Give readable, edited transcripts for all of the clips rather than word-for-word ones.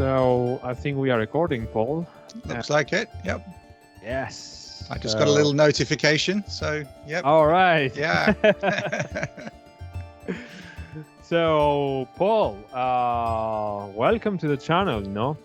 So I think we are recording, Paul. Looks like it. Yep. Yes. I just got a little notification. So, yep. All right. Yeah. So, Paul, welcome to the channel,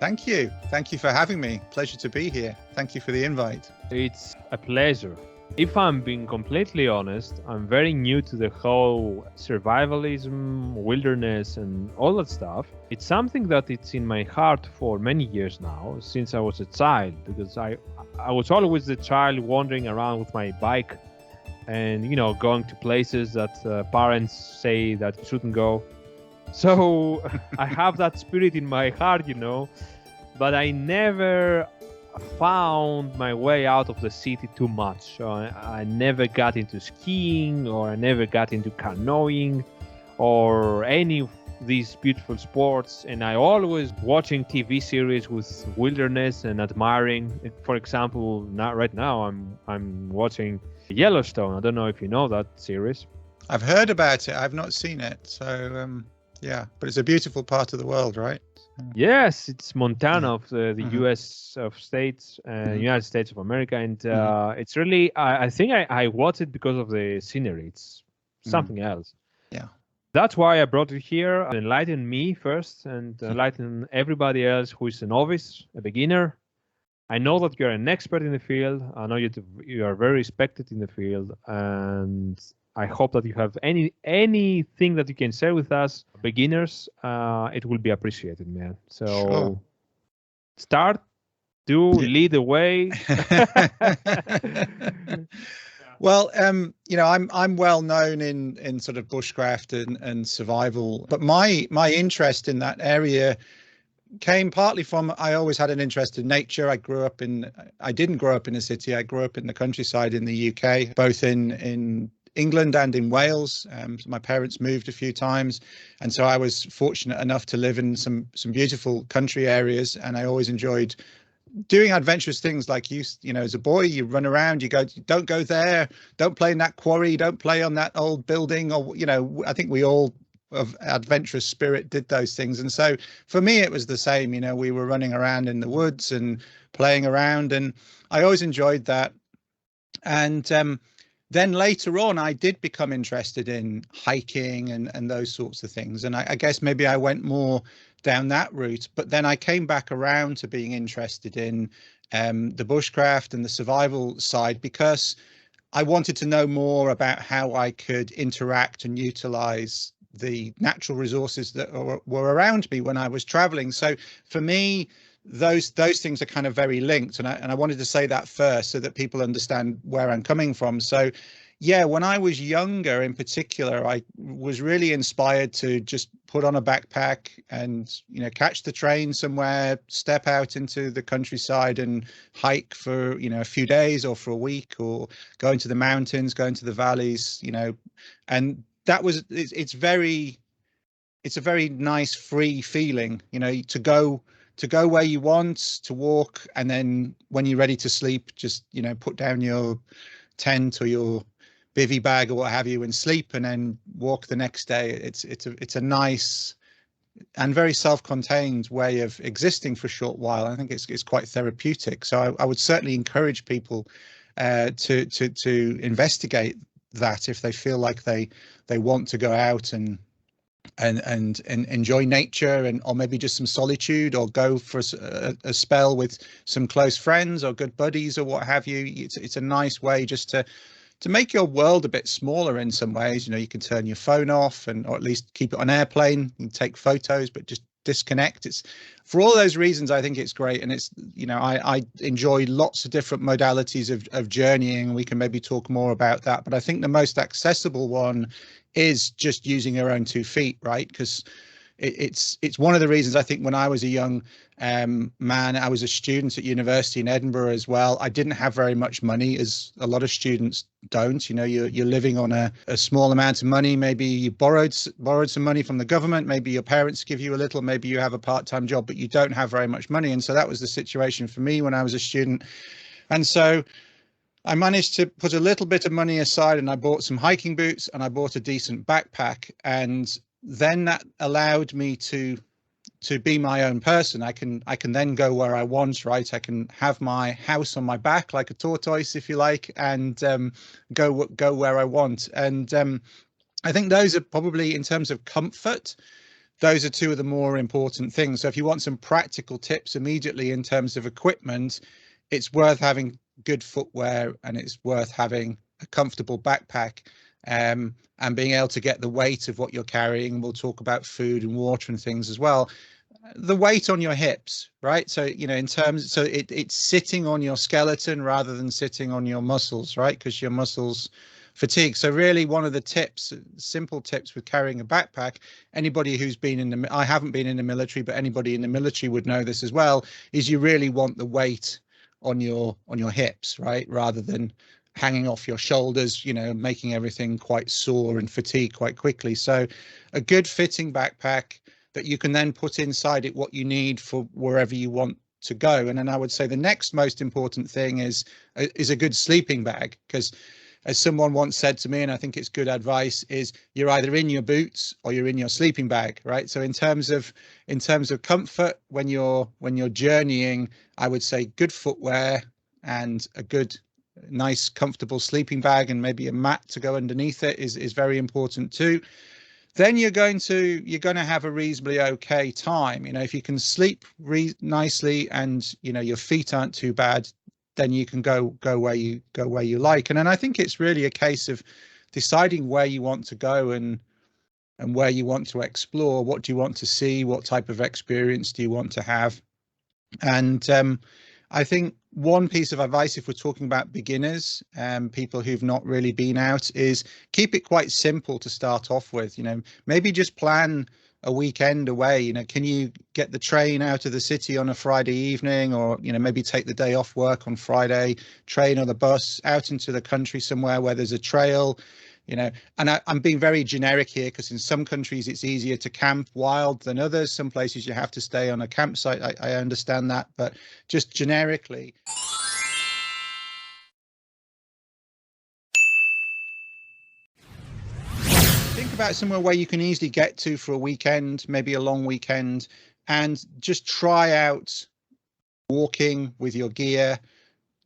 Thank you. Thank you for having me. Pleasure to be here. Thank you for the invite. It's a pleasure. If I'm being completely honest, I'm very new to the whole survivalism, wilderness, and all that stuff. It's something that it's in my heart for many years now, since I was a child, because I was always the child wandering around with my bike and, going to places that parents say that you shouldn't go. So I have that spirit in my heart, but I never found my way out of the city too much. So I never got into skiing, or I never got into canoeing, or any of these beautiful sports. And I always watching TV series with wilderness and admiring. For example, right now I'm watching Yellowstone. I don't know if you know that series. I've heard about it. I've not seen it. So yeah, but it's a beautiful part of the world, right? Yes, it's Montana of the U.S. of States, United States of America, and it's really. I think I watched it because of the scenery. It's something else. Yeah, that's why I brought it here. Enlighten me first, and enlighten everybody else who is a novice, a beginner. I know that you're an expert in the field. I know you are very respected in the field, and I hope that you have anything that you can share with us, beginners. It will be appreciated, man. So sure. Start, lead the way. Well, I'm well known in sort of bushcraft and survival, but my interest in that area came partly from I always had an interest in nature. I didn't grow up in a city. I grew up in the countryside in the UK, both in England and in Wales. So my parents moved a few times, and so I was fortunate enough to live in some beautiful country areas, and I always enjoyed doing adventurous things. Like as a boy, you run around, you go, don't go there, don't play in that quarry, don't play on that old building, or I think we all of adventurous spirit did those things. And so for me it was the same. We were running around in the woods and playing around, and I always enjoyed that. And then later on, I did become interested in hiking and those sorts of things. And I guess maybe I went more down that route. But then I came back around to being interested in the bushcraft and the survival side, because I wanted to know more about how I could interact and utilize the natural resources that were around me when I was traveling. So for me, those things are kind of very linked, and I wanted to say that first so that people understand where I'm coming from. So yeah, when I was younger in particular, I was really inspired to just put on a backpack and catch the train somewhere, step out into the countryside and hike for a few days or for a week, or go into the mountains, go into the valleys, and that was it's a very nice free feeling, to go where you want to walk, and then when you're ready to sleep, just put down your tent or your bivy bag or what have you and sleep, and then walk the next day. It's a nice and very self-contained way of existing for a short while. I think it's quite therapeutic. So I would certainly encourage people to investigate that if they feel like they want to go out and enjoy nature, or maybe just some solitude, or go for a spell with some close friends or good buddies or what have you. It's a nice way just to make your world a bit smaller in some ways. You can turn your phone off, or at least keep it on airplane. You can take photos, but just disconnect. It's for all those reasons I think it's great. And it's I enjoy lots of different modalities of journeying. We can maybe talk more about that, but I think the most accessible one is just using your own 2 feet, right? Because it's one of the reasons I think when I was a young man, I was a student at university in Edinburgh as well. I didn't have very much money, as a lot of students don't. You're living on a small amount of money. Maybe you borrowed some money from the government. Maybe your parents give you a little. Maybe you have a part-time job, but you don't have very much money. And so that was the situation for me when I was a student. And so I managed to put a little bit of money aside, and I bought some hiking boots, and I bought a decent backpack. And then that allowed me to to be my own person. I can then go where I want, right? I can have my house on my back like a tortoise, if you like, and go where I want. And I think those are probably, in terms of comfort, those are two of the more important things. So if you want some practical tips immediately in terms of equipment, it's worth having good footwear, and it's worth having a comfortable backpack, and being able to get the weight of what you're carrying. We'll talk about food and water and things as well. The weight on your hips, right? So, in terms, so it's sitting on your skeleton rather than sitting on your muscles, right? Because your muscles fatigue. So really, one of the tips, simple tips with carrying a backpack, anybody who's been in the, I haven't been in the military, but anybody in the military would know this as well, is you really want the weight on your hips, right? Rather than hanging off your shoulders, making everything quite sore and fatigue quite quickly. So a good fitting backpack that you can then put inside it what you need for wherever you want to go. And then I would say the next most important thing is a good sleeping bag, because as someone once said to me, and I think it's good advice, is you're either in your boots or you're in your sleeping bag, right? So in terms of comfort, when you're journeying, I would say good footwear and a good, nice, comfortable sleeping bag, and maybe a mat to go underneath it is very important too. Then you're going to have a reasonably okay time. If you can sleep nicely and your feet aren't too bad, then you can go where you like. And then I think it's really a case of deciding where you want to go and where you want to explore. What do you want to see? What type of experience do you want to have? And I think one piece of advice, if we're talking about beginners, people who've not really been out, is keep it quite simple to start off with. Maybe just plan a weekend away. Can you get the train out of the city on a Friday evening, or maybe take the day off work on Friday, train or the bus out into the country somewhere where there's a trail. And I'm being very generic here, because in some countries it's easier to camp wild than others. Some places you have to stay on a campsite. I understand that, but just generically, think about somewhere where you can easily get to for a weekend, maybe a long weekend, and just try out walking with your gear.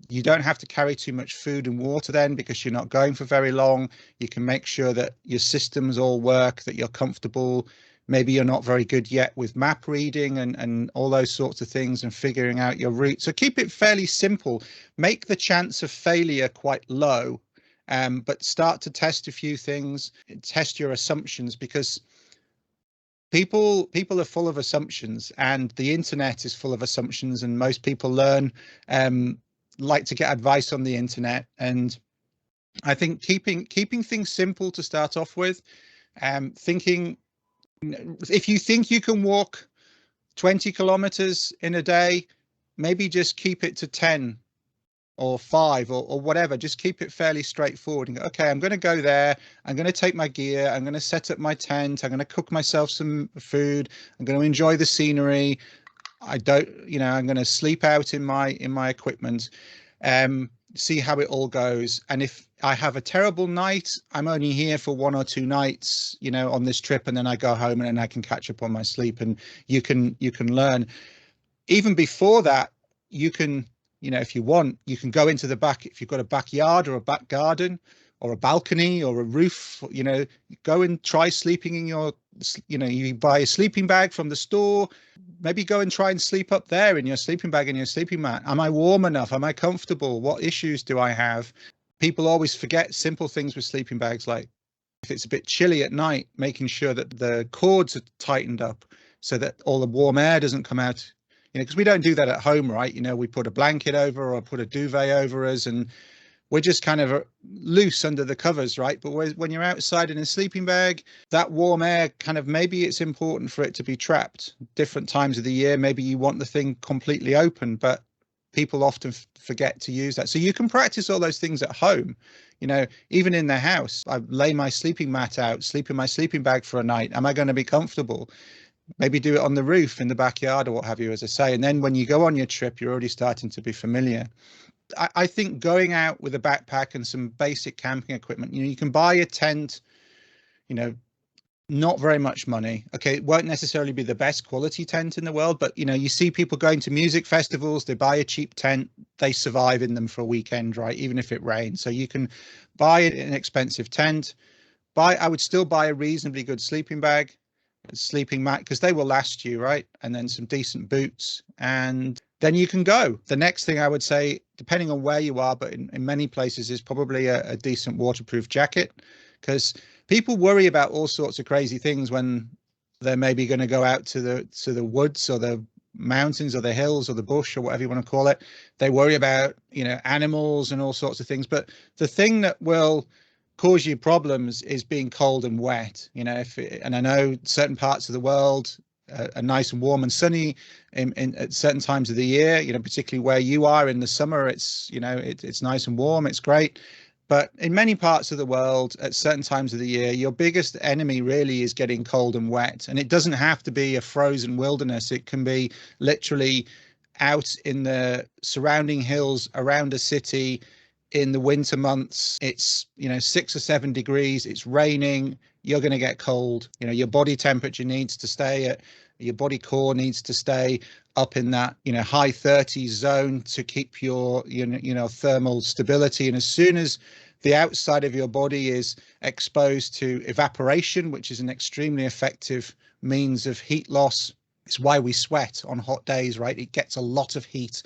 You don't have to carry too much food and water then, because you're not going for very long. You can make sure that your systems all work, that you're comfortable. Maybe you're not very good yet with map reading and all those sorts of things, and figuring out your route. So keep it fairly simple. Make the chance of failure quite low, but start to test a few things, test your assumptions, because people are full of assumptions, and the internet is full of assumptions, and most people like to get advice on the internet. And I think keeping things simple to start off with, thinking, if you think you can walk 20 kilometers in a day, maybe just keep it to 10 or 5 or whatever. Just keep it fairly straightforward and go, okay, I'm going to go there, I'm going to take my gear, I'm going to set up my tent, I'm going to cook myself some food, I'm going to enjoy the scenery. I'm going to sleep out in my equipment, see how it all goes. And if I have a terrible night, I'm only here for 1 or 2 nights, on this trip, and then I go home and then I can catch up on my sleep. And you can learn. Even before that, you can, if you want, you can go into the back. If you've got a backyard or a back garden or a balcony or a roof, go and try sleeping in your, you buy a sleeping bag from the store. Maybe go and try and sleep up there in your sleeping bag and your sleeping mat. Am I warm enough? Am I comfortable? What issues do I have? People always forget simple things with sleeping bags, like if it's a bit chilly at night, making sure that the cords are tightened up so that all the warm air doesn't come out. Because we don't do that at home, right? We put a blanket over or put a duvet over us, and we're just kind of loose under the covers, right? But when you're outside in a sleeping bag, that warm air kind of, maybe it's important for it to be trapped. Different times of the year, maybe you want the thing completely open, but people often forget to use that. So you can practice all those things at home, even in the house. I lay my sleeping mat out, sleep in my sleeping bag for a night. Am I going to be comfortable? Maybe do it on the roof in the backyard or what have you, as I say. And then when you go on your trip, you're already starting to be familiar. I think going out with a backpack and some basic camping equipment, you can buy a tent, Not very much money. Okay, it won't necessarily be the best quality tent in the world, but you see people going to music festivals, they buy a cheap tent, they survive in them for a weekend, right? Even if it rains. So you can buy an inexpensive tent. I would still buy a reasonably good sleeping bag, a sleeping mat, because they will last you, right? And then some decent boots, and then you can go. The next thing I would say, depending on where you are, but in many places, is probably a decent waterproof jacket, because people worry about all sorts of crazy things when they're maybe going to go out to the woods or the mountains or the hills or the bush or whatever you want to call it. They worry about animals and all sorts of things, but the thing that will cause you problems is being cold and wet. And I know certain parts of the world are nice and warm and sunny in at certain times of the year, particularly where you are in the summer. It's nice and warm, it's great. But in many parts of the world, at certain times of the year, your biggest enemy really is getting cold and wet. And it doesn't have to be a frozen wilderness. It can be literally out in the surrounding hills around a city in the winter months. It's 6 or 7 degrees, it's raining, you're going to get cold. Your body temperature needs to stay at your body core needs to stay up in that high 30s zone to keep your thermal stability. And as soon as the outside of your body is exposed to evaporation, which is an extremely effective means of heat loss, it's why we sweat on hot days, right? It gets a lot of heat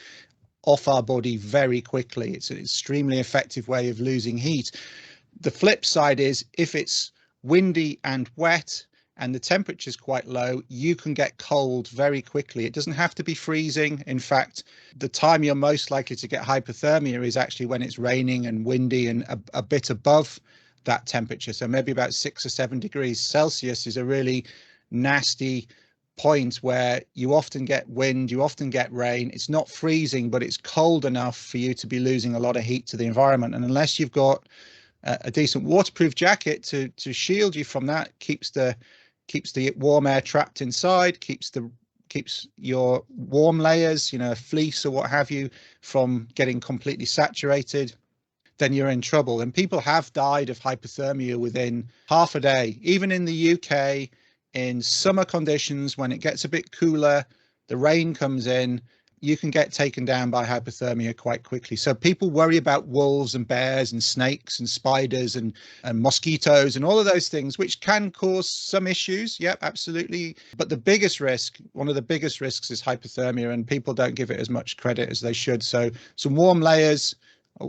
off our body very quickly. It's an extremely effective way of losing heat. The flip side is, if it's windy and wet and the temperature is quite low, you can get cold very quickly. It doesn't have to be freezing. In fact, the time you're most likely to get hypothermia is actually when it's raining and windy and a bit above that temperature. So maybe about 6 or 7 degrees Celsius is a really nasty point where you often get wind, you often get rain. It's not freezing, but it's cold enough for you to be losing a lot of heat to the environment. And unless you've got a decent waterproof jacket to shield you from that, keeps the warm air trapped inside, keeps your warm layers, fleece or what have you, from getting completely saturated, then you're in trouble. And people have died of hypothermia within half a day. Even in the UK, in summer conditions, when it gets a bit cooler, the rain comes in, you can get taken down by hypothermia quite quickly. So people worry about wolves and bears and snakes and spiders and mosquitoes and all of those things, which can cause some issues. Yep, absolutely. But the biggest risk, one of the biggest risks, is hypothermia, and people don't give it as much credit as they should. So some warm layers,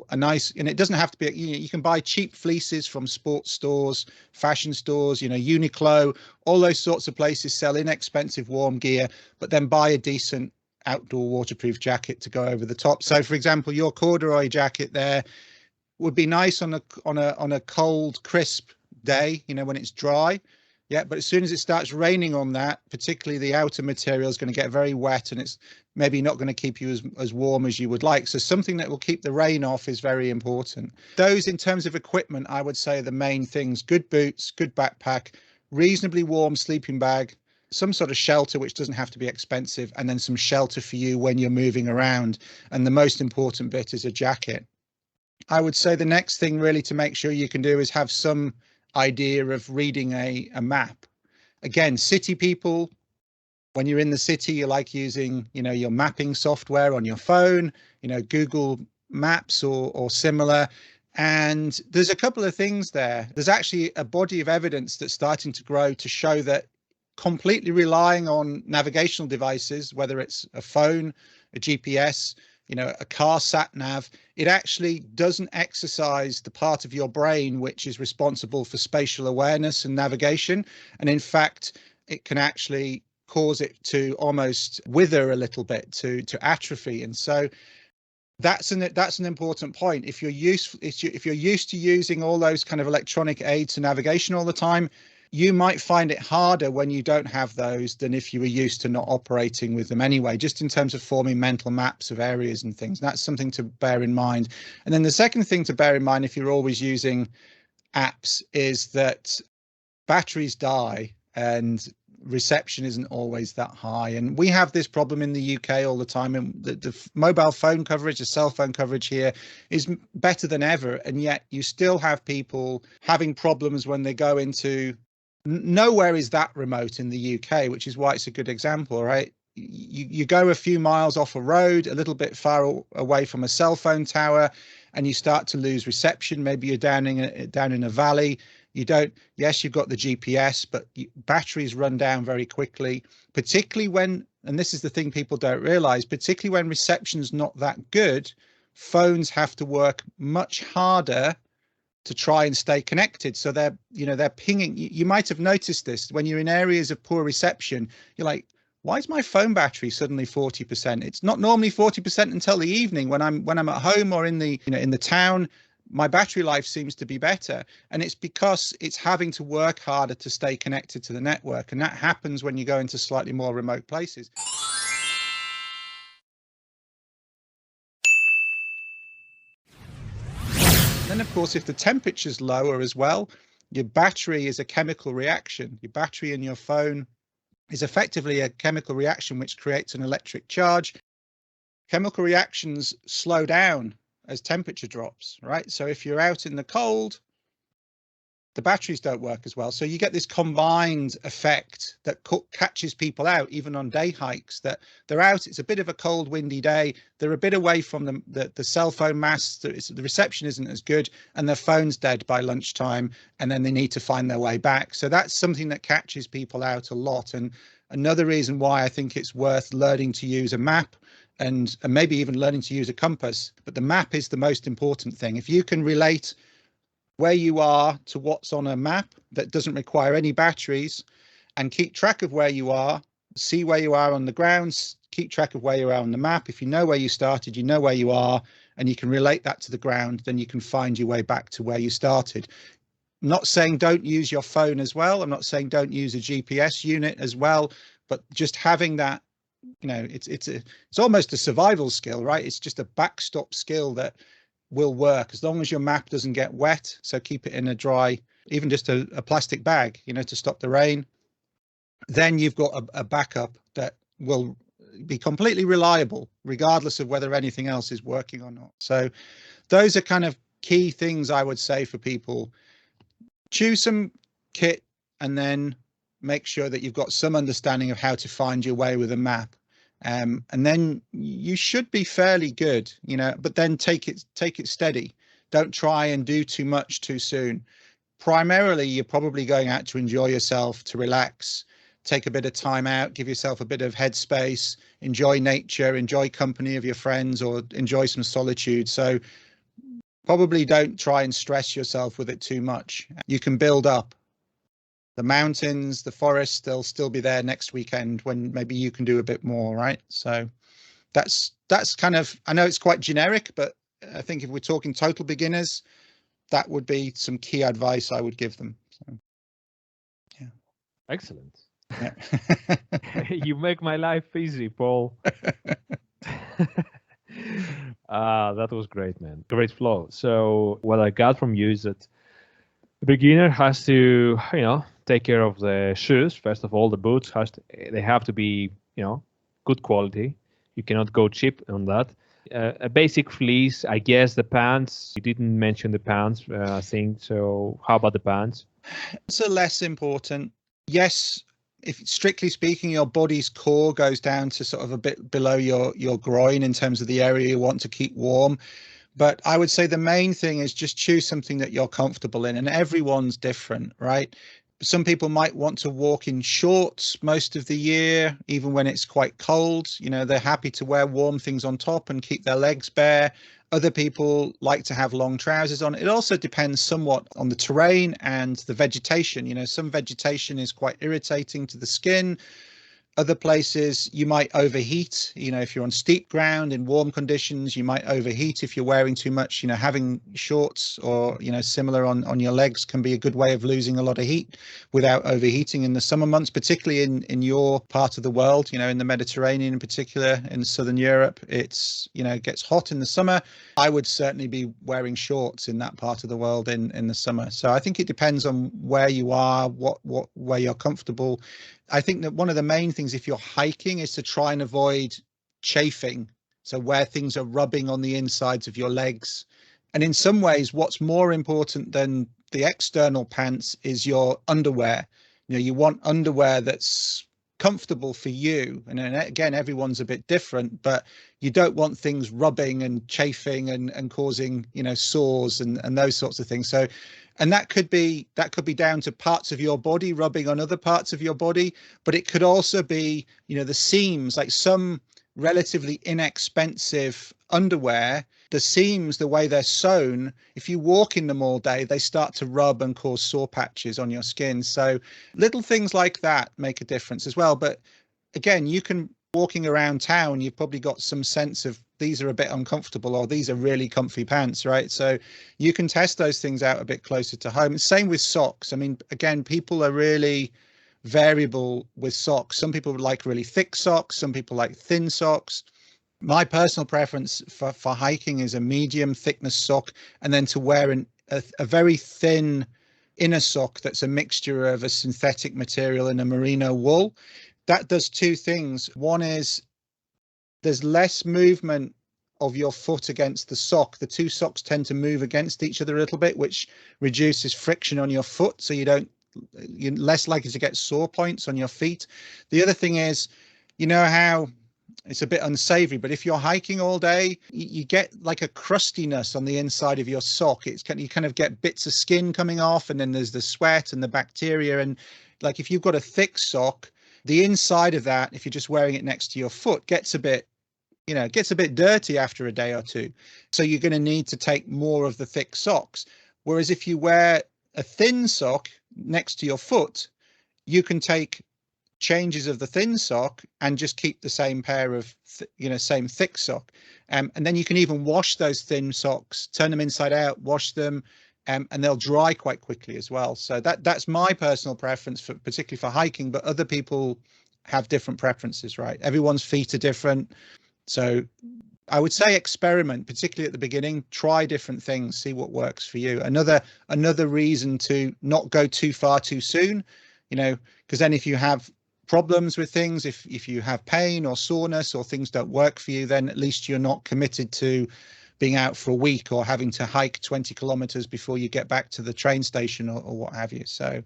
and it doesn't have to be, you can buy cheap fleeces from sports stores, fashion stores, Uniqlo, all those sorts of places sell inexpensive warm gear, but then buy a decent outdoor waterproof jacket to go over the top. So for example, your corduroy jacket there would be nice on a cold, crisp day, when it's dry. Yeah, but as soon as it starts raining on that, particularly the outer material is going to get very wet, and it's maybe not going to keep you as warm as you would like. So something that will keep the rain off is very important. Those, in terms of equipment, I would say are the main things: good boots, good backpack, reasonably warm sleeping bag, some sort of shelter, which doesn't have to be expensive, and then some shelter for you when you're moving around. And the most important bit is a jacket. I would say the next thing really to make sure you can do is have some idea of reading a map. Again, city people, when you're in the city, you like using, your mapping software on your phone, Google Maps or similar. And there's a couple of things there. There's actually a body of evidence that's starting to grow to show that completely relying on navigational devices, whether it's a phone, a GPS, a car sat nav, it actually doesn't exercise the part of your brain which is responsible for spatial awareness and navigation. And in fact, it can actually cause it to almost wither a little bit, to atrophy. And so that's an important point. If you're used to using all those kind of electronic aids to navigation all the time, you might find it harder when you don't have those than if you were used to not operating with them anyway, just in terms of forming mental maps of areas and things. That's something to bear in mind. And then the second thing to bear in mind, if you're always using apps, is that batteries die and reception isn't always that high. And we have this problem in the UK all the time. And the mobile phone coverage, the cell phone coverage here is better than ever. And yet you still have people having problems when they go into Nowhere is that remote in the UK, which is why it's a good example, right? You go a few miles off a road, a little bit far away from a cell phone tower, and you start to lose reception. Maybe you're down in a valley. You don't. Yes, you've got the GPS, but batteries run down very quickly, particularly when, and this is the thing people don't realize, particularly when reception's not that good, phones have to work much harder to try and stay connected. So they're pinging. You might have noticed this when you're in areas of poor reception. You're like, why is my phone battery suddenly 40%? It's not normally 40% until the evening when I'm at home or in the town. My battery life seems to be better, and it's because it's having to work harder to stay connected to the network, and that happens when you go into slightly more remote places. Then, of course, if the temperature's lower as well, your battery is a chemical reaction. Your battery in your phone is effectively a chemical reaction which creates an electric charge. Chemical reactions slow down as temperature drops, right? So if you're out in the cold, the batteries don't work as well. So you get this combined effect that catches people out, even on day hikes, that they're out. It's a bit of a cold, windy day. They're a bit away from the cell phone masts. The reception isn't as good, and their phone's dead by lunchtime, and then they need to find their way back. So that's something that catches people out a lot. And another reason why I think it's worth learning to use a map and maybe even learning to use a compass. But the map is the most important thing. If you can relate where you are to what's on a map that doesn't require any batteries, and keep track of where you are, see where you are on the ground, keep track of where you are on the map. If you know where you started, you know where you are, and you can relate that to the ground, then you can find your way back to where you started. I'm not saying don't use your phone as well. I'm not saying don't use a GPS unit as well, but just having that, it's almost a survival skill, right? It's just a backstop skill that will work as long as your map doesn't get wet. So keep it in a dry, even just a plastic bag, to stop the rain. Then you've got a backup that will be completely reliable, regardless of whether anything else is working or not. So those are kind of key things I would say for people. Choose some kit and then make sure that you've got some understanding of how to find your way with a map. And then you should be fairly good, but then take it steady. Don't try and do too much too soon. Primarily, you're probably going out to enjoy yourself, to relax, take a bit of time out, give yourself a bit of headspace, enjoy nature, enjoy company of your friends, or enjoy some solitude. So probably don't try and stress yourself with it too much. You can build up. The mountains, the forests, they'll still be there next weekend when maybe you can do a bit more, right? So that's kind of, I know it's quite generic, but I think if we're talking total beginners, that would be some key advice I would give them. So, yeah. Excellent. Yeah. You make my life easy, Paul. That was great, man. Great flow. So what I got from you is that the beginner has to, take care of the shoes. First of all, the boots they have to be, good quality. You cannot go cheap on that. A basic fleece, I guess. The pants, you didn't mention the pants, I think. So how about the pants? So less important. Yes, if strictly speaking, your body's core goes down to sort of a bit below your groin in terms of the area you want to keep warm. But I would say the main thing is just choose something that you're comfortable in, and everyone's different, right? Some people might want to walk in shorts most of the year, even when it's quite cold. They're happy to wear warm things on top and keep their legs bare. Other people like to have long trousers on. It also depends somewhat on the terrain and the vegetation. Some vegetation is quite irritating to the skin. Other places you might overheat. If you're on steep ground in warm conditions, you might overheat if you're wearing too much. Having shorts or similar on your legs can be a good way of losing a lot of heat without overheating in the summer months, particularly in your part of the world. In the Mediterranean in particular, in southern Europe, it gets hot in the summer. I would certainly be wearing shorts in that part of the world in the summer. So I think it depends on where you are, where you're comfortable. I think that one of the main things if you're hiking is to try and avoid chafing. So where things are rubbing on the insides of your legs. And in some ways, what's more important than the external pants is your underwear. You want underwear that's comfortable for you. And then again, everyone's a bit different, but you don't want things rubbing and chafing and causing, sores and those sorts of things. So, and that could be down to parts of your body rubbing on other parts of your body, but it could also be, the seams, like some relatively inexpensive underwear, the seams, the way they're sewn, if you walk in them all day, they start to rub and cause sore patches on your skin. So little things like that make a difference as well. But again, you can, walking around town, you've probably got some sense of these are a bit uncomfortable or these are really comfy pants, right? So you can test those things out a bit closer to home. Same with socks. I mean, again, people are really variable with socks. Some people like really thick socks, some people like thin socks. My personal preference for hiking is a medium thickness sock, and then to wear a very thin inner sock that's a mixture of a synthetic material and a merino wool. That does two things. One is there's less movement of your foot against the sock. The two socks tend to move against each other a little bit, which reduces friction on your foot, so you're less likely to get sore points on your feet. The other thing is, how it's a bit unsavory, but if you're hiking all day, you get like a crustiness on the inside of your sock. You kind of get bits of skin coming off, and then there's the sweat and the bacteria. And like if you've got a thick sock, the inside of that, if you're just wearing it next to your foot, gets a bit dirty after a day or two. So you're going to need to take more of the thick socks. Whereas if you wear a thin sock next to your foot, you can take changes of the thin sock and just keep the same pair of same thick sock, and then you can even wash those thin socks, turn them inside out, wash them, and they'll dry quite quickly as well. So that's my personal preference, particularly for hiking, but other people have different preferences, right? Everyone's feet are different. So I would say experiment, particularly at the beginning. Try different things, see what works for you. Another reason to not go too far too soon, because then if you have problems with things, if you have pain or soreness or things don't work for you, then at least you're not committed to being out for a week or having to hike 20 kilometers before you get back to the train station or what have you. So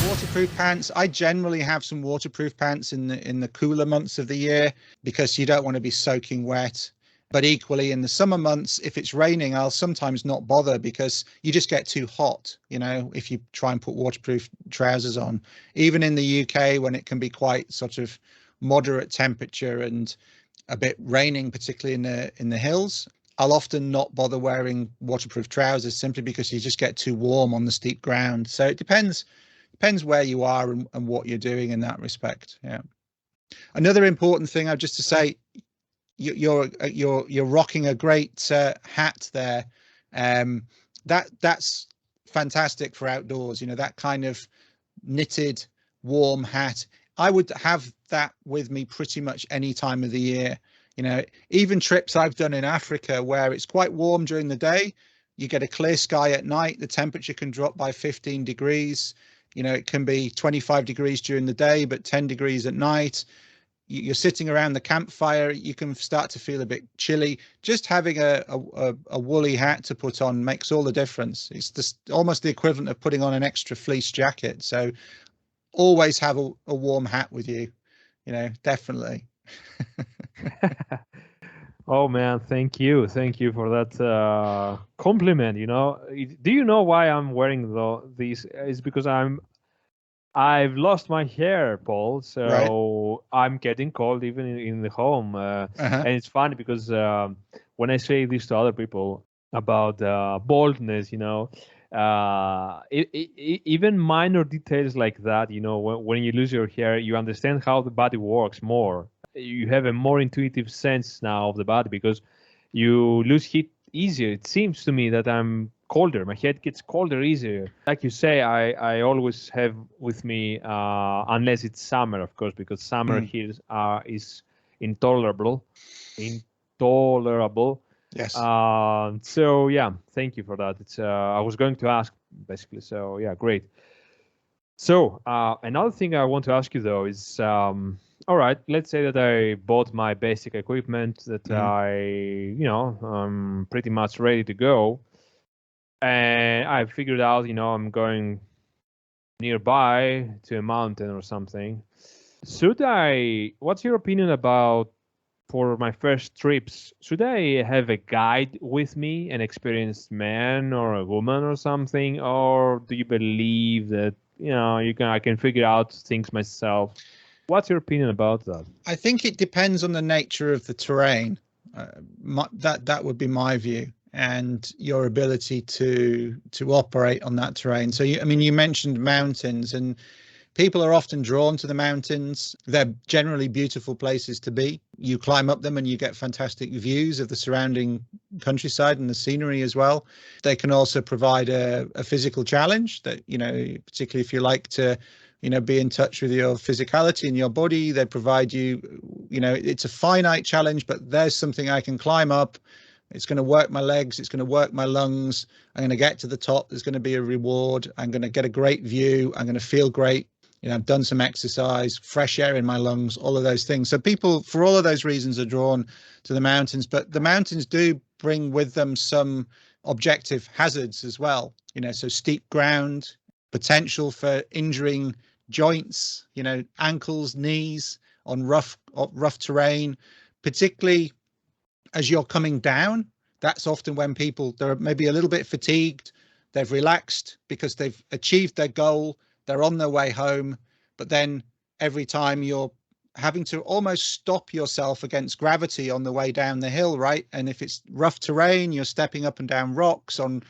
waterproof pants, I generally have some waterproof pants in the cooler months of the year, because you don't want to be soaking wet. But equally in the summer months, if it's raining, I'll sometimes not bother, because you just get too hot, if you try and put waterproof trousers on. Even in the UK, when it can be quite sort of moderate temperature and a bit raining, particularly in the hills, I'll often not bother wearing waterproof trousers, simply because you just get too warm on the steep ground. So it depends where you are and what you're doing in that respect. Yeah. Another important thing, I've just to say, you're rocking a great hat there. That's fantastic for outdoors. That kind of knitted warm hat. I would have that with me pretty much any time of the year. Even trips I've done in Africa where it's quite warm during the day, you get a clear sky at night, the temperature can drop by 15 degrees. It can be 25 degrees during the day, but 10 degrees at night. You're sitting around the campfire, you can start to feel a bit chilly. Just having a woolly hat to put on makes all the difference. It's just almost the equivalent of putting on an extra fleece jacket. So always have a warm hat with you, definitely. Oh man, thank you for that compliment. Do you know why I'm wearing these? It's because I've lost my hair, Paul, so right. I'm getting cold even in the home. And it's funny because when I say this to other people about baldness, even minor details like that, when you lose your hair, you understand how the body works more. You have a more intuitive sense now of the body, because you lose heat easier. It seems to me that I'm colder. My head gets colder easier. Like you say, I always have with me, unless it's summer, of course, because summer here is intolerable. Yes. So yeah, thank you for that. It's I was going to ask basically. So yeah, great. So another thing I want to ask you though is All right, let's say that I bought my basic equipment, that I'm pretty much ready to go, and I figured out, I'm going nearby to a mountain or something. What's your opinion about, for my first trips, should I have a guide with me, an experienced man or a woman or something, or do you believe that, I can figure out things myself? What's your opinion about that? I think it depends on the nature of the terrain. That would be my view, and your ability to operate on that terrain. So you mentioned mountains, and people are often drawn to the mountains. They're generally beautiful places to be. You climb up them and you get fantastic views of the surrounding countryside and the scenery as well. They can also provide a physical challenge that, particularly if you like to, be in touch with your physicality and your body. They provide you, it's a finite challenge, but there's something I can climb up. It's going to work my legs. It's going to work my lungs. I'm going to get to the top. There's going to be a reward. I'm going to get a great view. I'm going to feel great. I've done some exercise, fresh air in my lungs, all of those things. So people, for all of those reasons, are drawn to the mountains. But the mountains do bring with them some objective hazards as well. So steep ground, potential for injuring joints, ankles, knees on rough terrain, particularly as you're coming down. That's often when people, they're maybe a little bit fatigued. They've relaxed because they've achieved their goal. They're on their way home, but then every time you're having to almost stop yourself against gravity on the way down the hill, right? And if it's rough terrain, you're stepping up and down rocks on,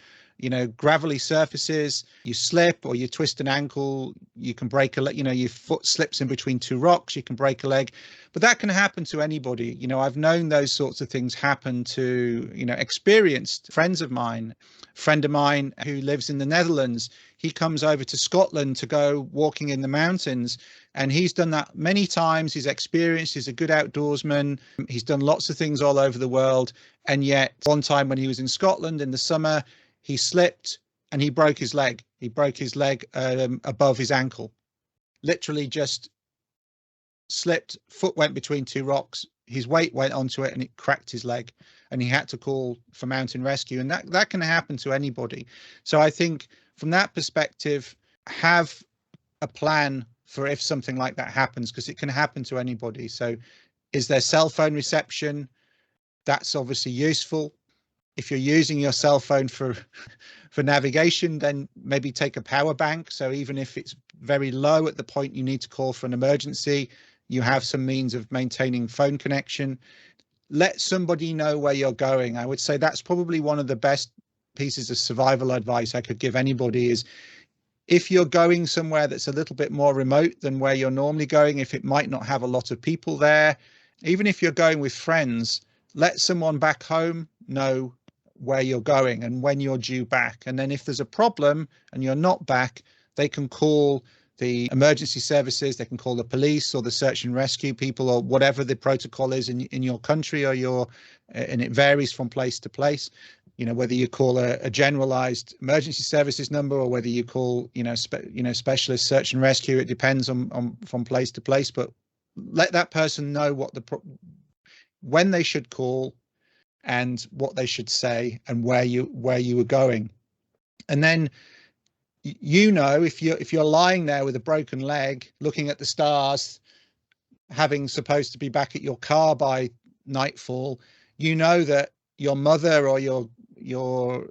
gravelly surfaces, you slip or you twist an ankle, you can break a leg, your foot slips in between two rocks, you can break a leg. But that can happen to anybody. I've known those sorts of things happen to, experienced friends of mine. Friend of mine who lives in the Netherlands, he comes over to Scotland to go walking in the mountains, and he's done that many times. He's experienced, he's a good outdoorsman, he's done lots of things all over the world, and yet one time when he was in Scotland in the summer, he slipped and he broke his leg. He broke his leg above his ankle. Literally just slipped, foot went between two rocks, his weight went onto it and it cracked his leg, and he had to call for mountain rescue. And that can happen to anybody. So I think from that perspective, have a plan for if something like that happens, because it can happen to anybody. So is there cell phone reception? That's obviously useful. If you're using your cell phone for navigation, then maybe take a power bank. So even if it's very low at the point you need to call for an emergency, you have some means of maintaining phone connection. Let somebody know where you're going. I would say that's probably one of the best pieces of survival advice I could give anybody, is if you're going somewhere that's a little bit more remote than where you're normally going, if it might not have a lot of people there, even if you're going with friends, let someone back home know where you're going and when you're due back. And then if there's a problem and you're not back, they can call the emergency services, they can call the police or the search and rescue people, or whatever the protocol is in your country, or and it varies from place to place. Whether you call a generalized emergency services number or whether you call, specialist search and rescue, it depends on from place to place. But let that person know when they should call and what they should say and where you were going. And then if you're lying there with a broken leg looking at the stars, having supposed to be back at your car by nightfall, that your mother or your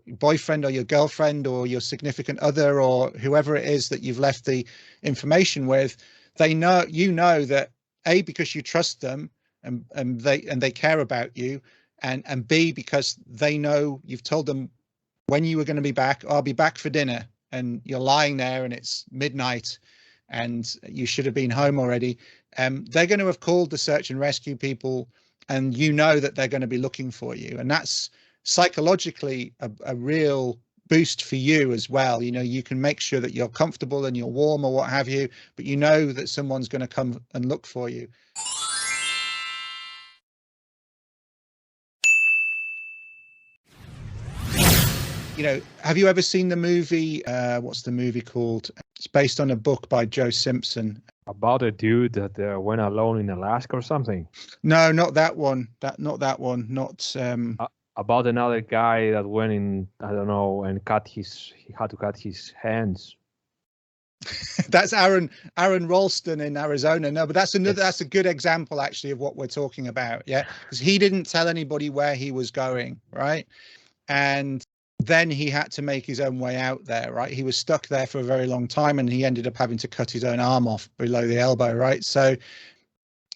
boyfriend or your girlfriend or your significant other or whoever it is that you've left the information with, they know that A, because you trust them and they care about you, and B, because they know you've told them when you were going to be back. I'll be back for dinner, and you're lying there and it's midnight and you should have been home already. They're going to have called the search and rescue people, and that they're going to be looking for you. And that's psychologically a real boost for you as well. You can make sure that you're comfortable and you're warm or what have you, but that someone's going to come and look for you. have you ever seen the movie? What's the movie called? It's based on a book by Joe Simpson. About a dude that went alone in Alaska or something. No, not that one. Not that one. Not. About another guy that went in, I don't know, and he had to cut his hands. That's Aaron Ralston in Arizona. No, but that's another. That's a good example actually of what we're talking about. Yeah, because he didn't tell anybody where he was going, right? And then he had to make his own way out there, right? He was stuck there for a very long time, and he ended up having to cut his own arm off below the elbow, right? So,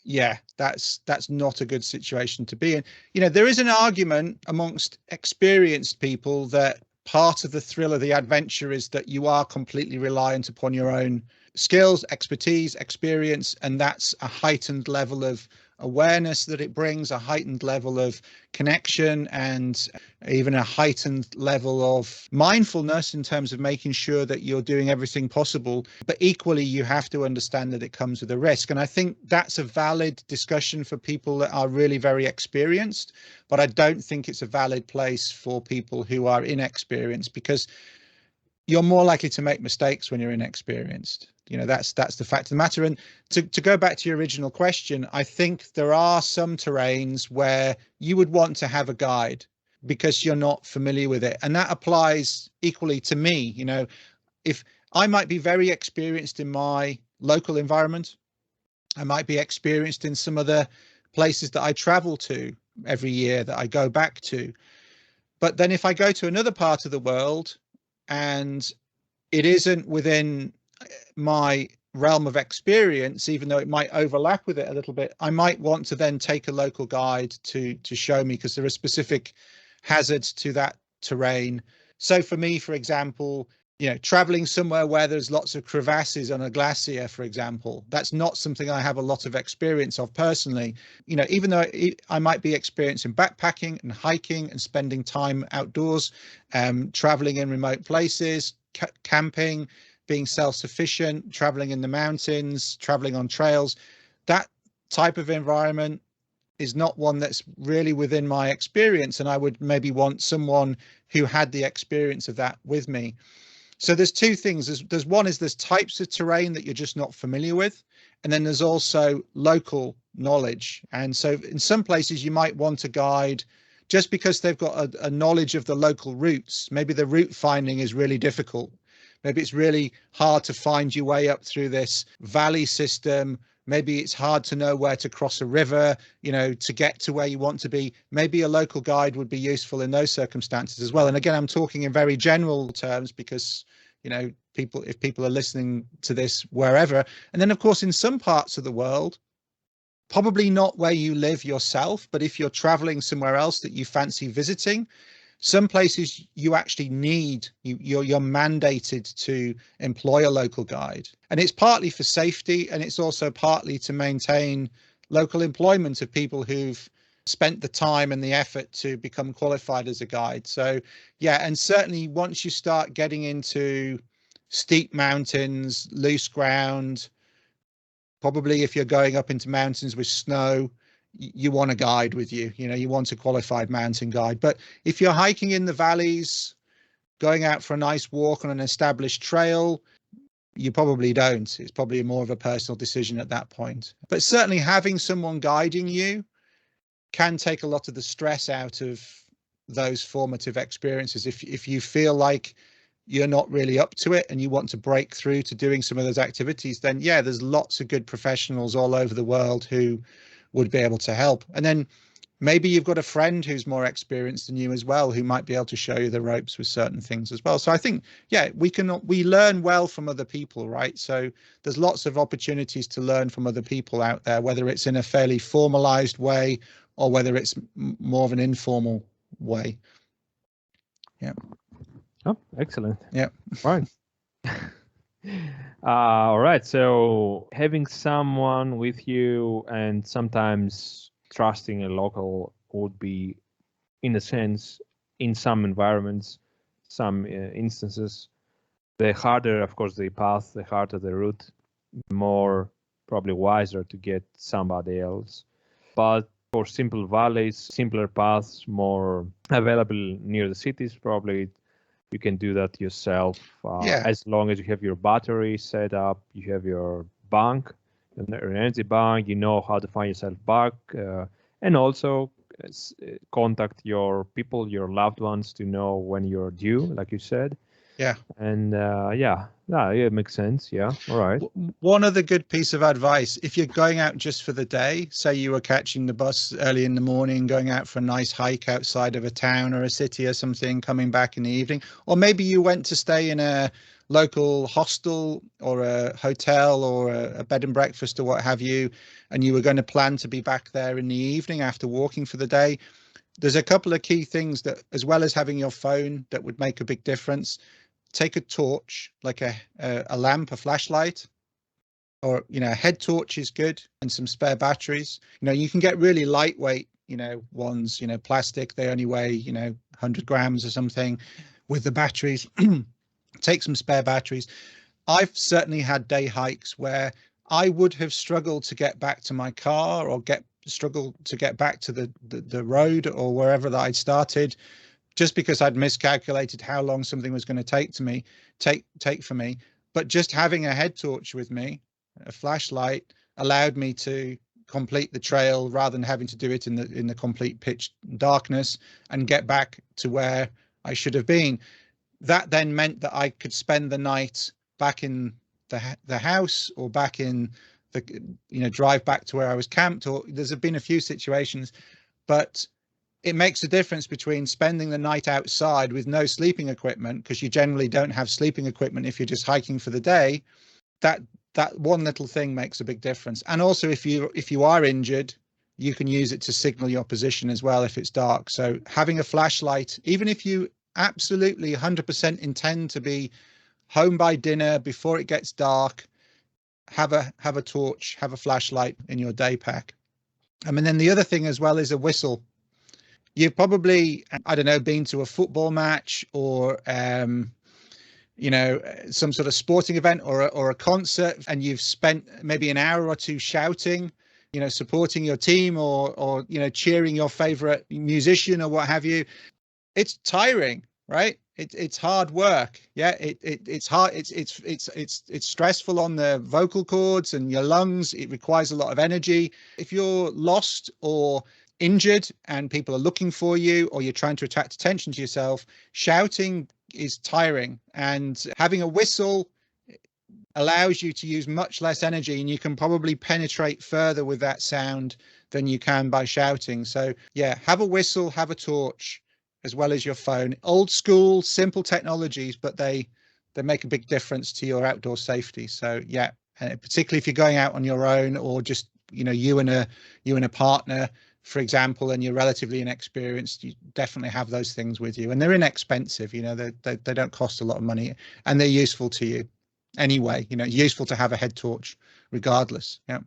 yeah, that's not a good situation to be in. There is an argument amongst experienced people that part of the thrill of the adventure is that you are completely reliant upon your own skills, expertise, experience, and that's a heightened level of awareness that it brings, a heightened level of connection, and even a heightened level of mindfulness in terms of making sure that you're doing everything possible. But equally, you have to understand that it comes with a risk. And I think that's a valid discussion for people that are really very experienced, but I don't think it's a valid place for people who are inexperienced, because you're more likely to make mistakes when you're inexperienced. That's the fact of the matter. And to go back to your original question, I think there are some terrains where you would want to have a guide because you're not familiar with it. And that applies equally to me. If I might be very experienced in my local environment, I might be experienced in some other places that I travel to every year that I go back to. But then if I go to another part of the world and it isn't within my realm of experience, even though it might overlap with it a little bit, I might want to then take a local guide to show me, because there are specific hazards to that terrain. So for me, for example, traveling somewhere where there's lots of crevasses on a glacier, for example, that's not something I have a lot of experience of personally. Even though I might be experienced in backpacking and hiking and spending time outdoors, traveling in remote places, camping, being self-sufficient, traveling in the mountains, traveling on trails, that type of environment is not one that's really within my experience. And I would maybe want someone who had the experience of that with me. So there's two things. There's types of terrain that you're just not familiar with. And then there's also local knowledge. And so in some places you might want a guide just because they've got a knowledge of the local routes. Maybe the route finding is really difficult. Maybe it's really hard to find your way up through this valley system. Maybe it's hard to know where to cross a river, to get to where you want to be. Maybe a local guide would be useful in those circumstances as well. And again, I'm talking in very general terms because, if people are listening to this wherever. And then, of course, in some parts of the world, probably not where you live yourself, but if you're traveling somewhere else that you fancy visiting, some places you actually need, you're mandated to employ a local guide. And it's partly for safety, and it's also partly to maintain local employment of people who've spent the time and the effort to become qualified as a guide. So yeah, and certainly once you start getting into steep mountains, loose ground, probably if you're going up into mountains with snow, you want a guide with you. You want a qualified mountain guide. But if you're hiking in the valleys, going out for a nice walk on an established trail, you probably don't. It's probably more of a personal decision at that point. But certainly having someone guiding you can take a lot of the stress out of those formative experiences. If you feel like you're not really up to it and you want to break through to doing some of those activities, then yeah, there's lots of good professionals all over the world who would be able to help. And then maybe you've got a friend who's more experienced than you as well, who might be able to show you the ropes with certain things as well. So I think, yeah, we learn well from other people, right? So there's lots of opportunities to learn from other people out there, whether it's in a fairly formalized way or whether it's more of an informal way. Yeah. Oh, excellent. Yeah. Right. All right. So having someone with you and sometimes trusting a local would be, in a sense, in some environments, some instances, the harder, of course, the path, the harder the route, more probably wiser to get somebody else. But for simple valleys, simpler paths, more available near the cities, probably you can do that yourself. Yeah. As long as you have your battery set up, you have your bank, your energy bank, you know how to find yourself back, and also contact your people, your loved ones, to know when you're due, like you said. Yeah. And yeah, it makes sense. Yeah, all right. One other good piece of advice, if you're going out just for the day, say you were catching the bus early in the morning, going out for a nice hike outside of a town or a city or something, coming back in the evening, or maybe you went to stay in a local hostel or a hotel or a bed and breakfast or what have you, and you were going to plan to be back there in the evening after walking for the day. There's a couple of key things that, as well as having your phone, that would make a big difference. Take a torch, like a lamp, a flashlight, or a head torch is good, and some spare batteries. You can get really lightweight ones, plastic. They only weigh 100 grams or something. With the batteries, take some spare batteries. I've certainly had day hikes where I would have struggled to get back to my car, or struggled to get back to the road or wherever that I'd started, just because I'd miscalculated how long something was going to take for me. But just having a head torch with me, a flashlight, allowed me to complete the trail rather than having to do it in the complete pitch darkness and get back to where I should have been. That then meant that I could spend the night back in the house, or back in the drive back to where I was camped. Or there's been a few situations, but it makes a difference between spending the night outside with no sleeping equipment, because you generally don't have sleeping equipment if you're just hiking for the day. That one little thing makes a big difference. And also, if you are injured, you can use it to signal your position as well if it's dark. So having a flashlight, even if you absolutely 100% intend to be home by dinner before it gets dark, have a torch, have a flashlight in your day pack. And then the other thing as well is a whistle. You've probably, I don't know, been to a football match, or some sort of sporting event, or a concert, and you've spent maybe an hour or two shouting, supporting your team, or cheering your favorite musician or what have you. It's tiring, right? It's hard work. Yeah, it's hard. It's stressful on the vocal cords and your lungs. It requires a lot of energy. If you're lost or injured and people are looking for you, or you're trying to attract attention to yourself, shouting is tiring. And having a whistle allows you to use much less energy, and you can probably penetrate further with that sound than you can by shouting. So yeah, have a whistle, have a torch, as well as your phone. Old school, simple technologies, but they make a big difference to your outdoor safety. So yeah, particularly if you're going out on your own, or just you and a partner, for example, and you're relatively inexperienced, you definitely have those things with you. And they're inexpensive. They don't cost a lot of money, and they're useful to you anyway. Useful to have a head torch regardless. Yeah.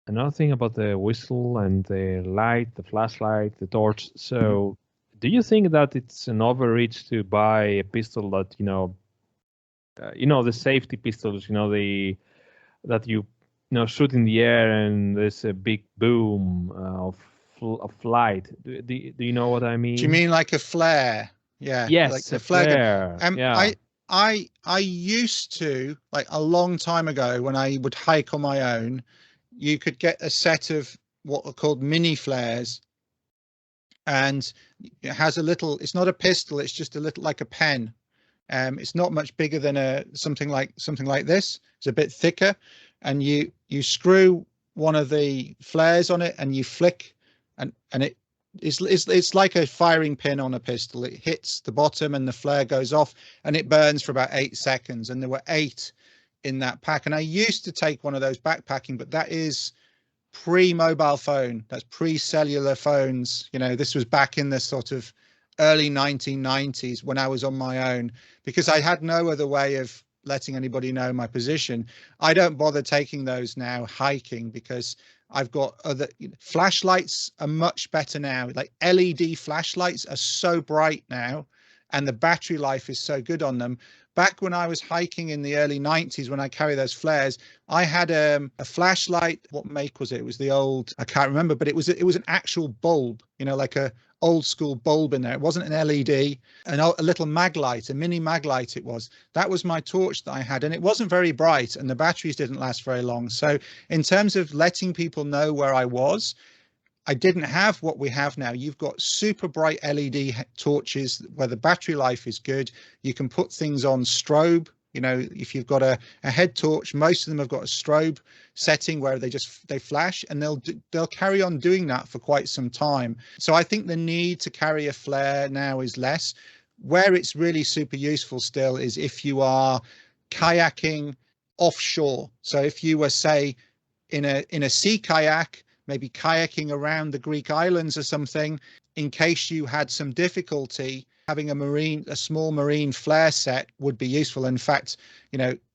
Another thing about the whistle and the light, the flashlight, the torch. So do you think that it's an overreach to buy a pistol that, the safety pistols, that you shoot in the air and there's a big boom of light? Do you know what I mean? Do you mean like a flare? Yeah. Yes, like the flare. Yeah. I used to, like a long time ago, when I would hike on my own, you could get a set of what are called mini flares, and it has a little, it's not a pistol, it's just a little, like a pen. It's not much bigger than something like this. It's a bit thicker, and you screw one of the flares on it, and you flick, and it's like a firing pin on a pistol. It hits the bottom and the flare goes off, and it burns for about 8 seconds. And there were 8 in that pack. And I used to take one of those backpacking, but that is pre-mobile phone. That's pre-cellular phones. This was back in the sort of early 1990s when I was on my own, because I had no other way of letting anybody know my position. I don't bother taking those now hiking, because I've got other flashlights are much better now. Like LED flashlights are so bright now, and the battery life is so good on them. back when I was hiking in the early 90s, when I carry those flares, I had a flashlight. What make was it? It was the old, I can't remember, but it was an actual bulb, like a old school bulb in there. It wasn't an LED, a little mag light, a mini mag light it was. That was my torch that I had, and it wasn't very bright, and the batteries didn't last very long. So in terms of letting people know where I was, I didn't have what we have now. You've got super bright LED torches where the battery life is good. You can put things on strobe. If you've got a head torch, most of them have got a strobe setting where they flash, and they'll carry on doing that for quite some time. So I think the need to carry a flare now is less. Where it's really super useful still is if you are kayaking offshore. So if you were, say, in a sea kayak, maybe kayaking around the Greek islands or something, in case you had some difficulty, having a small marine flare set would be useful. In fact,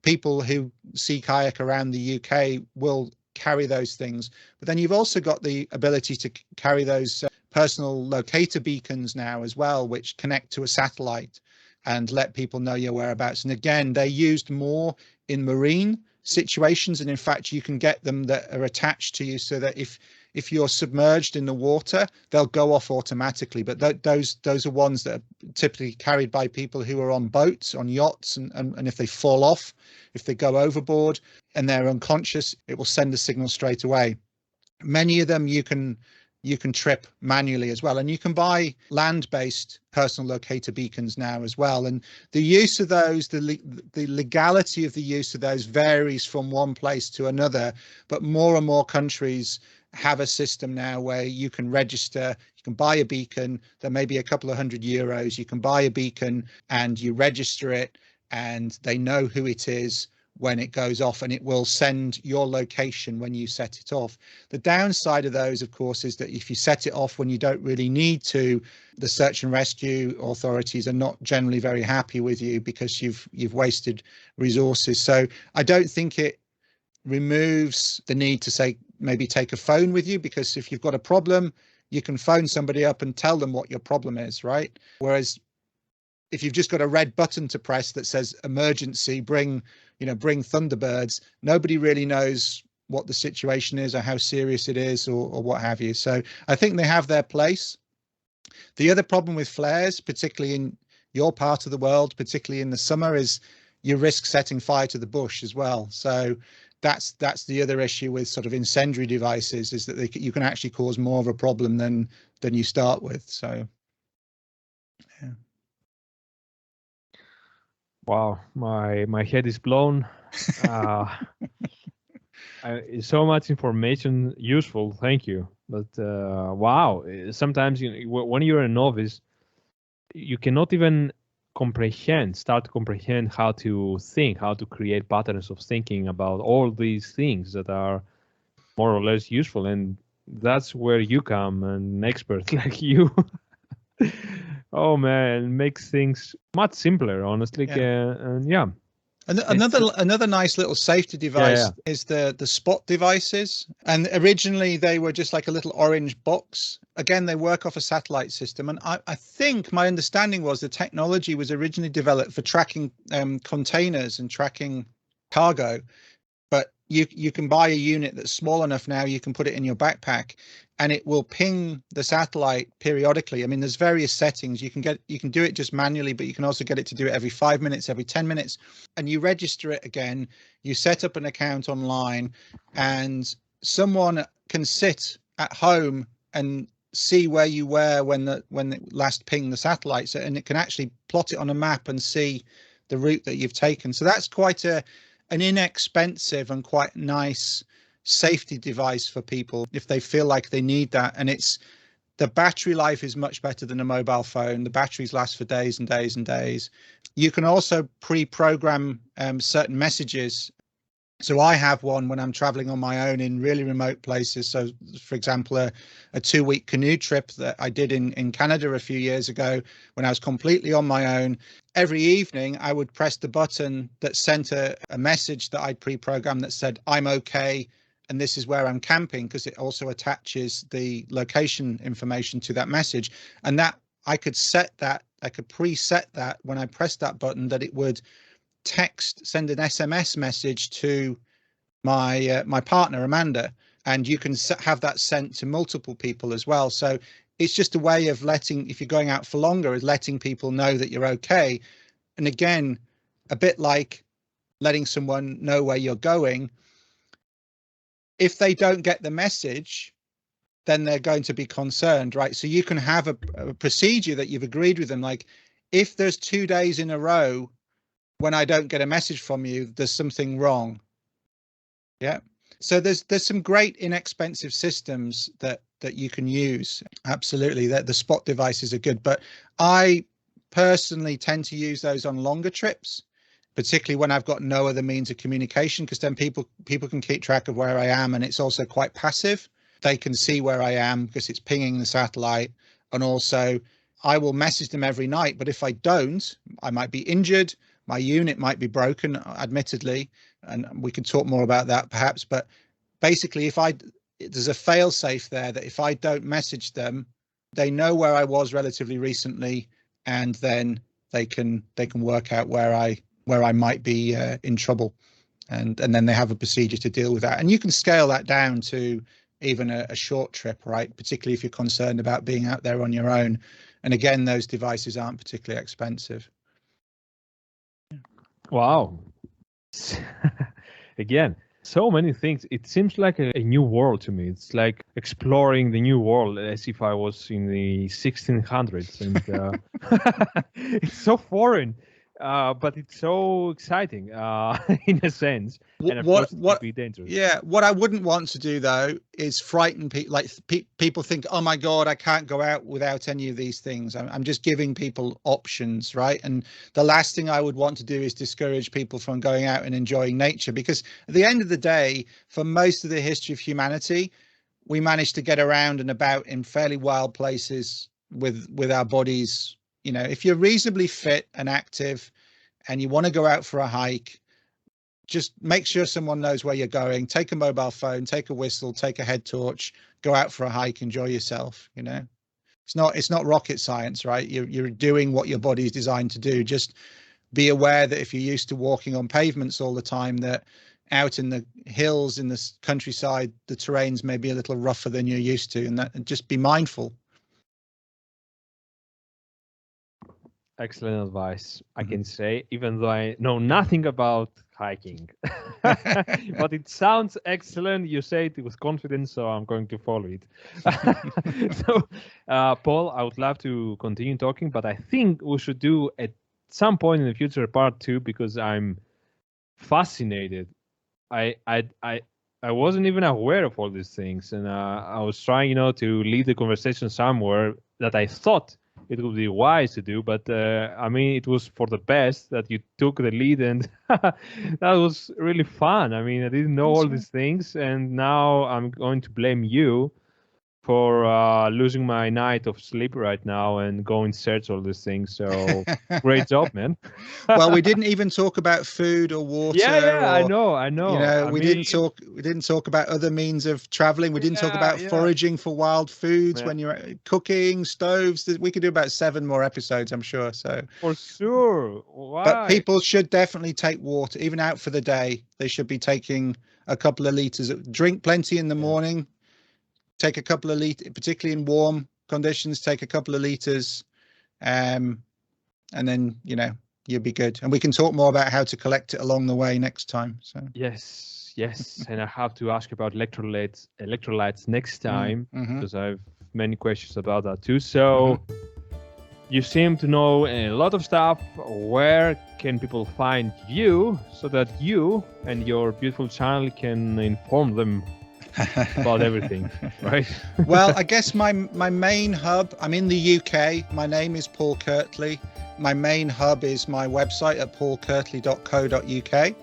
people who sea kayak around the UK will carry those things. But then you've also got the ability to carry those personal locator beacons now as well, which connect to a satellite and let people know your whereabouts. And again, they're used more in marine situations, and in fact you can get them that are attached to you so that if you're submerged in the water, they'll go off automatically. But those are ones that are typically carried by people who are on boats, on yachts, and if they fall off, if they go overboard and they're unconscious, it will send a signal straight away. Many of them you can trip manually as well, and you can buy land-based personal locator beacons now as well. And the use of those, the legality of the use of those varies from one place to another, but more and more countries have a system now where you can register, you can buy a beacon. There may be a couple of €100. You can buy a beacon and you register it, and they know who it is when it goes off, and it will send your location when you set it off. The downside of those, of course, is that if you set it off when you don't really need to, the search and rescue authorities are not generally very happy with you because you've wasted resources. So I don't think it removes the need to, say, maybe take a phone with you, because if you've got a problem, you can phone somebody up and tell them what your problem is, right? Whereas if you've just got a red button to press that says emergency, bring Thunderbirds, nobody really knows what the situation is or how serious it is or what have you. So I think they have their place. The other problem with flares, particularly in your part of the world, particularly in the summer, is you risk setting fire to the bush as well. So that's the other issue with sort of incendiary devices, is that you can actually cause more of a problem than you start with. So yeah. Wow, my head is blown. So much information, useful. Thank you. But wow, sometimes when you're a novice, you cannot even start to comprehend how to think, how to create patterns of thinking about all these things that are more or less useful. And that's where you come, an expert like you. Oh man, makes things much simpler, honestly. Yeah. And yeah. And another nice little safety device is the spot devices. And originally they were just like a little orange box. Again, they work off a satellite system. And I think my understanding was the technology was originally developed for tracking containers and tracking cargo. But you can buy a unit that's small enough now, you can put it in your backpack and it will ping the satellite periodically. I mean, there's various settings. You can do it just manually, but you can also get it to do it every 5 minutes, every 10 minutes, and you register it again. You set up an account online, and someone can sit at home and see where you were when it last pinged the satellite, and it can actually plot it on a map and see the route that you've taken. So that's quite an inexpensive and quite nice safety device for people if they feel like they need that. And the battery life is much better than a mobile phone. The batteries last for days and days and days. You can also pre-program certain messages. So I have one when I'm traveling on my own in really remote places. So for example, a 2-week canoe trip that I did in Canada a few years ago, when I was completely on my own, every evening I would press the button that sent a message that I'd pre-programmed that said, I'm okay, and this is where I'm camping, because it also attaches the location information to that message. And that I could preset that when I pressed that button, that it would send an SMS message to my partner Amanda, and you can have that sent to multiple people as well. So it's just a way of letting, if you're going out for longer, is letting people know that you're okay. And again, a bit like letting someone know where you're going. If they don't get the message, then they're going to be concerned, right? So you can have a procedure that you've agreed with them. Like, if there's 2 days in a row when I don't get a message from you, there's something wrong. Yeah. So there's some great inexpensive systems that you can use. Absolutely, that the spot devices are good, but I personally tend to use those on longer trips, particularly when I've got no other means of communication, because then people can keep track of where I am, and it's also quite passive. They can see where I am because it's pinging the satellite, and also I will message them every night. But if I don't, I might be injured. My unit might be broken, admittedly, and we can talk more about that perhaps. But basically, there's a fail safe there that if I don't message them, they know where I was relatively recently, and then they can work out where I might be in trouble, and then they have a procedure to deal with that. And you can scale that down to even a short trip, right? Particularly if you're concerned about being out there on your own. And again, those devices aren't particularly expensive. Wow. Again, so many things. It seems like a new world to me. It's like exploring the new world as if I was in the 1600s. And it's so foreign. But it's so exciting in a sense, and of course it could be dangerous. Yeah, what I wouldn't want to do though is frighten people. Like people think, oh my God, I can't go out without any of these things. I'm just giving people options, right? And the last thing I would want to do is discourage people from going out and enjoying nature, because at the end of the day, for most of the history of humanity, we managed to get around and about in fairly wild places with our bodies. You know, if you're reasonably fit and active and you want to go out for a hike, just make sure someone knows where you're going. Take a mobile phone, take a whistle, take a head torch, go out for a hike, enjoy yourself. You know, it's not rocket science, right? You're doing what your body is designed to do. Just be aware that if you're used to walking on pavements all the time, that out in the hills, in the countryside, the terrains may be a little rougher than you're used to, and just be mindful. Excellent advice, I can say, even though I know nothing about hiking. But it sounds excellent. You say it with confidence, so I'm going to follow it. So, Paul, I would love to continue talking, but I think we should do at some point in the future part 2, because I'm fascinated. I wasn't even aware of all these things, and I was trying, to lead the conversation somewhere that I thought it would be wise to do, but I mean, it was for the best that you took the lead, and that was really fun. I mean, I didn't know all these things, and now I'm going to blame you for losing my night of sleep right now and go and search all these things. So great job, man. Well, we didn't even talk about food or water. Yeah, I know. We didn't talk about other means of traveling. We didn't talk about foraging for wild foods when you're cooking, stoves. We could do about 7 more episodes, I'm sure. So for sure. Why? But people should definitely take water, even out for the day. They should be taking a couple of liters. Drink plenty in the morning. Take a couple of liters, particularly in warm conditions, take a couple of liters, and then, you'll be good. And we can talk more about how to collect it along the way next time. So Yes. And I have to ask about electrolytes next time, because I have many questions about that too. So you seem to know a lot of stuff. Where can people find you so that you and your beautiful channel can inform them about everything, right? Well, I guess my main hub, I'm in the UK. My name is Paul Kirtley. My main hub is my website at paulkirtley.co.uk.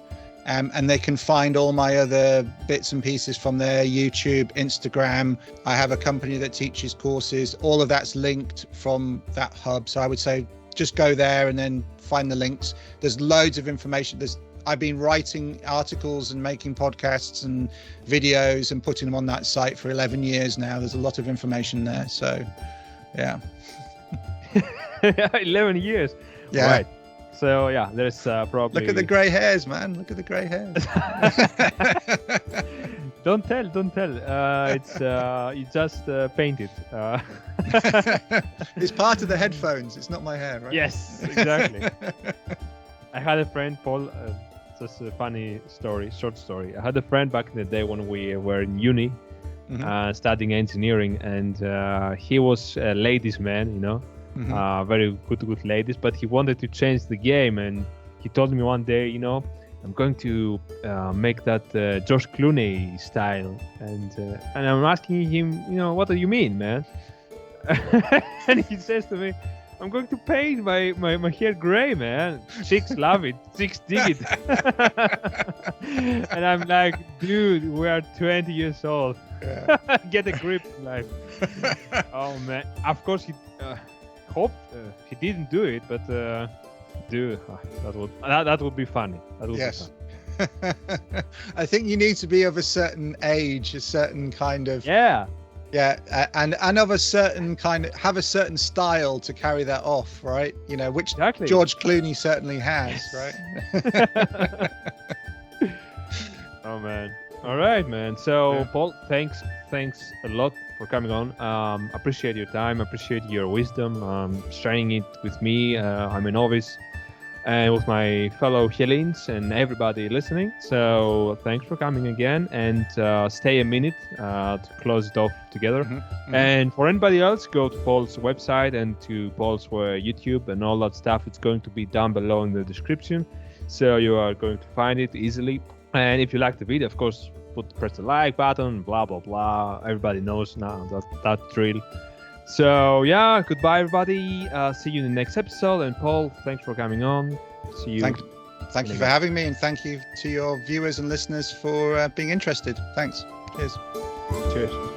And they can find all my other bits and pieces from there: YouTube, Instagram. I have a company that teaches courses. All of that's linked from that hub. So I would say just go there and then find the links. There's loads of information. I've been writing articles and making podcasts and videos and putting them on that site for 11 years now. There's a lot of information there. So, yeah. 11 years. Yeah. Right. So yeah, there's probably. Look at the grey hairs, man. Look at the grey hairs. Don't tell. It's you just painted. It's part of the headphones. It's not my hair, right? Yes, exactly. I had a friend, Paul. Just a funny story, short story. I had a friend back in the day when we were in uni, studying engineering, and he was a ladies' man, you know, very good with ladies, but he wanted to change the game, and he told me one day, you know, I'm going to make that George Clooney style, and I'm asking him, you know, what do you mean, man? And he says to me, I'm going to paint my hair gray, man. Chicks love it. Chicks dig it. And I'm like, dude, we are 20 years old. Yeah. Get a grip, like. Oh man. Of course, he hoped he didn't do it, but dude, that would be funny. That would be fun. I think you need to be of a certain age, a certain kind of and of a certain kind of have a certain style to carry that off, right? You know, which George Clooney certainly has, right? Oh man. All right, man. So Paul, thanks a lot for coming on. Appreciate your time, appreciate your wisdom, sharing it with me. I'm a novice, and with my fellow Hellenes and everybody listening. So thanks for coming again, and stay a minute to close it off together. And for anybody else, go to Paul's website and to Paul's YouTube and all that stuff. It's going to be down below in the description, so you are going to find it easily. And if you like the video, of course, press the like button, blah blah blah. Everybody knows now that drill. So yeah, goodbye everybody. See you in the next episode. And Paul, thanks for coming on. See you. Thank you for having me, and thank you to your viewers and listeners for being interested. Thanks. Cheers.